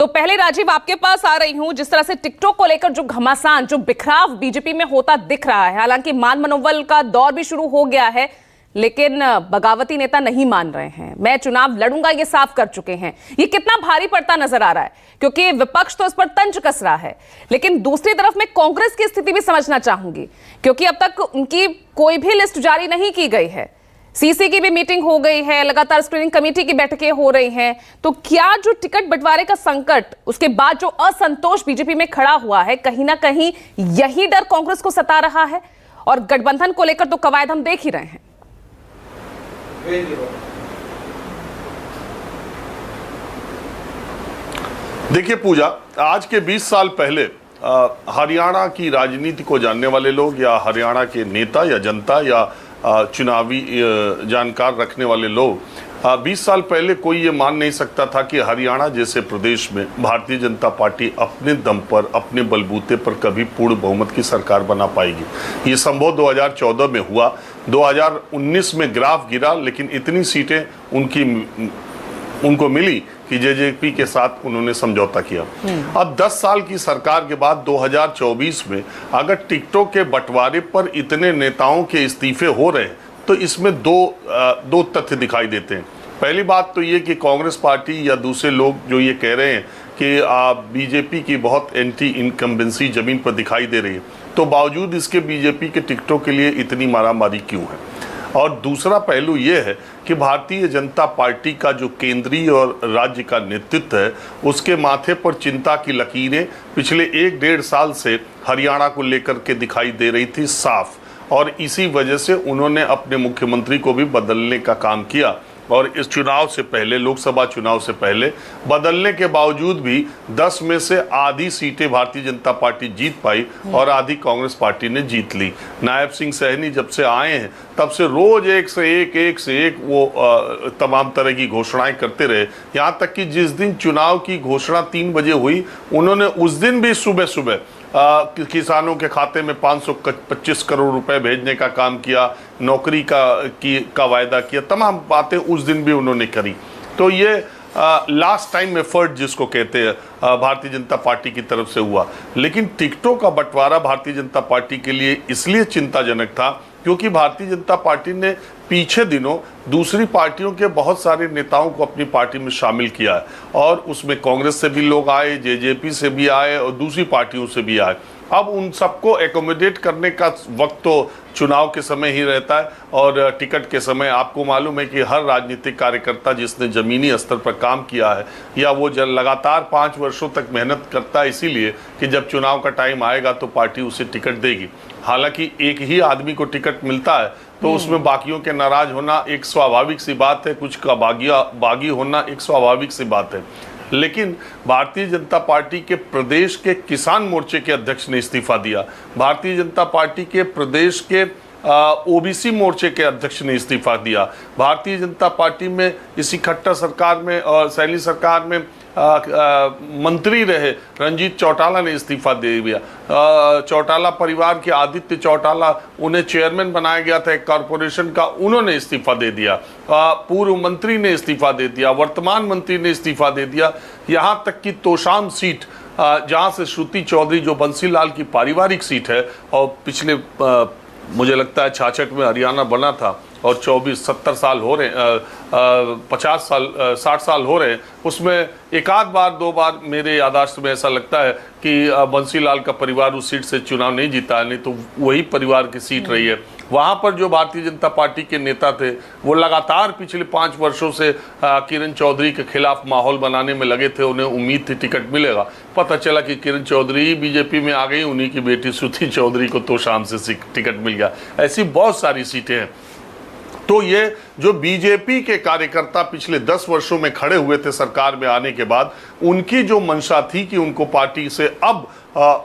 तो पहले राजीव आपके पास आ रही हूं। जिस तरह से टिकटॉक को लेकर जो घमासान, जो बिखराव बीजेपी में होता दिख रहा है, हालांकि मान मनोबल का दौर भी शुरू हो गया है, लेकिन बगावती नेता नहीं मान रहे हैं। मैं चुनाव लड़ूंगा ये साफ कर चुके हैं। ये कितना भारी पड़ता नजर आ रहा है, क्योंकि विपक्ष तो इस पर तंज कस रहा है। लेकिन दूसरी तरफ मैं कांग्रेस की स्थिति भी समझना चाहूंगी, क्योंकि अब तक उनकी कोई भी लिस्ट जारी नहीं की गई है। सीसी की भी मीटिंग हो गई है, लगातार स्क्रीनिंग कमेटी की बैठकें हो रही हैं। तो क्या जो टिकट बंटवारे का संकट, उसके बाद जो असंतोष बीजेपी में खड़ा हुआ है, कहीं ना कहीं यही डर कांग्रेस को सता रहा है? और गठबंधन को लेकर तो कवायद हम देख ही रहे हैं। देखिए पूजा, आज के 20 साल पहले हरियाणा की राजनीति को जानने वाले लोग या हरियाणा के नेता या जनता या चुनावी जानकार रखने वाले लोग 20 साल पहले कोई ये मान नहीं सकता था कि हरियाणा जैसे प्रदेश में भारतीय जनता पार्टी अपने दम पर, अपने बलबूते पर कभी पूर्ण बहुमत की सरकार बना पाएगी। ये संभव 2014 में हुआ। 2019 में ग्राफ गिरा, लेकिन इतनी सीटें उनको मिली कि जेजेपी के साथ उन्होंने समझौता किया। अब 10 साल की सरकार के बाद 2024 में अगर टिकटों के बंटवारे पर इतने नेताओं के इस्तीफे हो रहे हैं, तो इसमें दो तथ्य दिखाई देते हैं। पहली बात तो ये कि कांग्रेस पार्टी या दूसरे लोग जो ये कह रहे हैं कि बीजेपी की बहुत एंटी इनकम्बेंसी जमीन पर दिखाई दे रही है, तो बावजूद इसके बीजेपी के टिकटों के लिए इतनी मारामारी क्यों है? और दूसरा पहलू ये है कि भारतीय जनता पार्टी का जो केंद्रीय और राज्य का नेतृत्व है, उसके माथे पर चिंता की लकीरें पिछले 1-1.5 साल से हरियाणा को लेकर के दिखाई दे रही थी साफ। और इसी वजह से उन्होंने अपने मुख्यमंत्री को भी बदलने का काम किया। और इस चुनाव से पहले, लोकसभा चुनाव से पहले बदलने के बावजूद भी 10 में से आधी सीटें भारतीय जनता पार्टी जीत पाई और आधी कांग्रेस पार्टी ने जीत ली। नायब सिंह सैनी जब से आए हैं, तब से रोज एक से एक वो तमाम तरह की घोषणाएं करते रहे। यहाँ तक कि जिस दिन चुनाव की घोषणा 3 बजे हुई, उन्होंने उस दिन भी सुबह सुबह किसानों के खाते में 525 करोड़ रुपए भेजने का काम किया, नौकरी का वायदा किया, तमाम बातें उस दिन भी उन्होंने करी। तो ये लास्ट टाइम एफर्ट जिसको कहते हैं भारतीय जनता पार्टी की तरफ से हुआ। लेकिन टिकटों का बंटवारा भारतीय जनता पार्टी के लिए इसलिए चिंताजनक था क्योंकि भारतीय जनता पार्टी ने पीछे दिनों दूसरी पार्टियों के बहुत सारे नेताओं को अपनी पार्टी में शामिल किया है, और उसमें कांग्रेस से भी लोग आए, जेजेपी से भी आए और दूसरी पार्टियों से भी आए। अब उन सबको एकोमोडेट करने का वक्त तो चुनाव के समय ही रहता है, और टिकट के समय आपको मालूम है कि हर राजनीतिक कार्यकर्ता जिसने ज़मीनी स्तर पर काम किया है या वो लगातार 5 वर्षों तक मेहनत करता है, इसीलिए कि जब चुनाव का टाइम आएगा तो पार्टी उसे टिकट देगी। हालांकि एक ही आदमी को टिकट मिलता है, तो उसमें बाकियों के नाराज होना एक स्वाभाविक सी बात है, कुछ का बागी होना एक स्वाभाविक सी बात है। लेकिन भारतीय जनता पार्टी के प्रदेश के किसान मोर्चे के अध्यक्ष ने इस्तीफा दिया, भारतीय जनता पार्टी के प्रदेश के ओबीसी मोर्चे के अध्यक्ष ने इस्तीफा दिया, भारतीय जनता पार्टी में इसी खट्टर सरकार में और सैनी सरकार में मंत्री रहे रंजीत चौटाला ने इस्तीफा दे दिया। चौटाला परिवार के आदित्य चौटाला, उन्हें चेयरमैन बनाया गया था एक कॉरपोरेशन का, उन्होंने इस्तीफा दे दिया। पूर्व मंत्री ने इस्तीफा दे दिया, वर्तमान मंत्री ने इस्तीफा दे दिया। यहाँ तक कि तोशाम सीट, जहाँ से श्रुति चौधरी जो बंसीलाल की पारिवारिक सीट है, और पिछले मुझे लगता है 66 में हरियाणा बना था और 70 साल हो रहे, 50 साल 60 साल हो रहे हैं, उसमें एक आध बार 2 बार मेरे याददाश्त में ऐसा लगता है कि बंसीलाल का परिवार उस सीट से चुनाव नहीं जीता है, नहीं तो वही परिवार की सीट रही है। वहाँ पर जो भारतीय जनता पार्टी के नेता थे, वो लगातार पिछले 5 वर्षों से किरण चौधरी के खिलाफ माहौल बनाने में लगे थे। उन्हें उम्मीद थी टिकट मिलेगा, पता चला कि किरण चौधरी बीजेपी में आ गई, उन्हीं की बेटी श्रुति चौधरी को तो शाम से टिकट मिल गया। ऐसी बहुत सारी सीटें हैं। तो ये जो बीजेपी के कार्यकर्ता पिछले 10 वर्षों में खड़े हुए थे सरकार में आने के बाद, उनकी जो मंशा थी कि उनको पार्टी से अब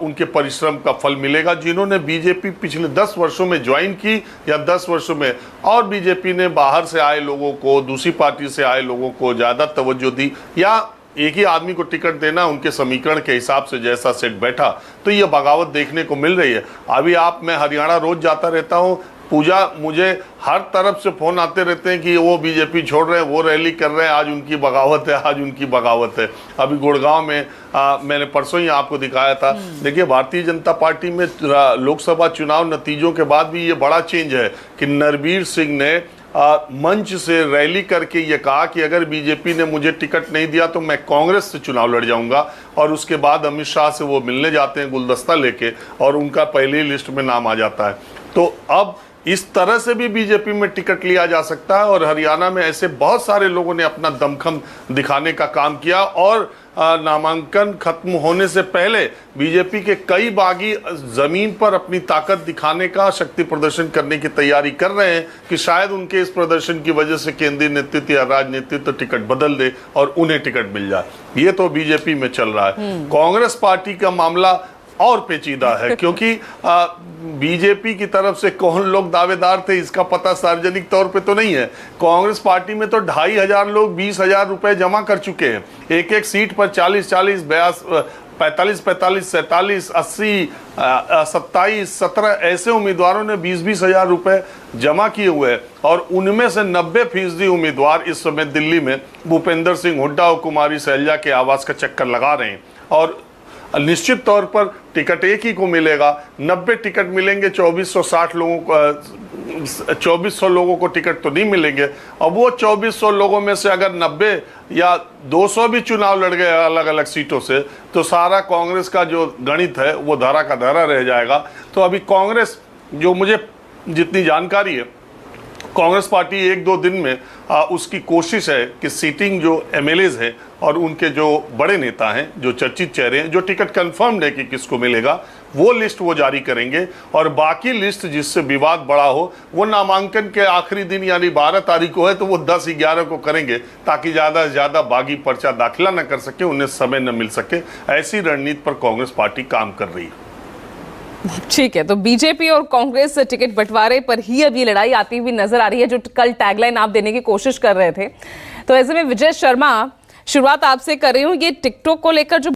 उनके परिश्रम का फल मिलेगा। जिन्होंने बीजेपी पिछले 10 वर्षों में ज्वाइन की या 10 वर्षों में, और बीजेपी ने बाहर से आए लोगों को, दूसरी पार्टी से आए लोगों को ज़्यादा तवज्जो दी, या एक ही आदमी को टिकट देना उनके समीकरण के हिसाब से जैसा सेट बैठा, तो ये बगावत देखने को मिल रही है। अभी मैं हरियाणा रोज जाता रहता हूँ, पूजा, मुझे हर तरफ से फोन आते रहते हैं कि वो बीजेपी छोड़ रहे हैं, वो रैली कर रहे हैं, आज उनकी बगावत है, आज उनकी बगावत है। अभी गुड़गांव में मैंने परसों ही आपको दिखाया था। देखिए, भारतीय जनता पार्टी में लोकसभा चुनाव नतीजों के बाद भी ये बड़ा चेंज है कि नरबीर सिंह ने मंच से रैली करके ये कहा कि अगर बीजेपी ने मुझे टिकट नहीं दिया तो मैं कांग्रेस से चुनाव लड़ जाऊंगा। और उसके बाद अमित शाह से वो मिलने जाते हैं गुलदस्ता लेके, और उनका पहली लिस्ट में नाम आ जाता है। तो अब इस तरह से भी बीजेपी में टिकट लिया जा सकता है। और हरियाणा में ऐसे बहुत सारे लोगों ने अपना दमखम दिखाने का काम किया, और नामांकन खत्म होने से पहले बीजेपी के कई बागी जमीन पर अपनी ताकत दिखाने का, शक्ति प्रदर्शन करने की तैयारी कर रहे हैं कि शायद उनके इस प्रदर्शन की वजह से केंद्रीय नेतृत्व या राजनीतित्व टिकट बदल दे और उन्हें टिकट मिल जाए। ये तो बीजेपी में चल रहा है। कांग्रेस पार्टी का मामला और पेचीदा है, क्योंकि बीजेपी की तरफ से कौन लोग दावेदार थे इसका पता सार्वजनिक तौर पे तो नहीं है। कांग्रेस पार्टी में तो 2500 लोग 20,000 रुपए जमा कर चुके हैं। एक एक सीट पर 40, 45, 47, 80, 27, 17 ऐसे उम्मीदवारों ने 20,000 रुपए जमा किए हुए हैं। और उनमें से 90% उम्मीदवार इस समय दिल्ली में भूपेंद्र सिंह हुड्डा और कुमारी शैलजा के आवास का चक्कर लगा रहे हैं। और निश्चित तौर पर टिकट एक ही को मिलेगा। 90 टिकट मिलेंगे, 2460 लोगों को, 2400 लोगों को टिकट तो नहीं मिलेंगे। अब वो 2400 लोगों में से अगर 90 या 200 भी चुनाव लड़ गए अलग अलग सीटों से, तो सारा कांग्रेस का जो गणित है वो धरा का धरा रह जाएगा। तो अभी कांग्रेस, जो मुझे जितनी जानकारी है, कांग्रेस पार्टी 1-2 दिन में उसकी कोशिश है कि सीटिंग जो एमएलएज हैं और उनके जो बड़े नेता हैं, जो चर्चित चेहरे हैं, जो टिकट कंफर्म्ड है कि किसको मिलेगा, वो लिस्ट वो जारी करेंगे। और बाकी लिस्ट जिससे विवाद बड़ा हो वो नामांकन के आखिरी दिन यानी 12 तारीख को है, तो वो 10-11 को करेंगे, ताकि ज़्यादा से ज़्यादा बागी पर्चा दाखिला न कर सके, उन्हें समय न मिल सके। ऐसी रणनीति पर कांग्रेस पार्टी काम कर रही है। ठीक है, तो बीजेपी और कांग्रेस टिकट बंटवारे पर ही अब ये लड़ाई आती हुई नजर आ रही है, जो कल टैगलाइन आप देने की कोशिश कर रहे थे। तो ऐसे में विजय शर्मा, शुरुआत आपसे कर रही हूँ, ये टिकटॉक को लेकर जो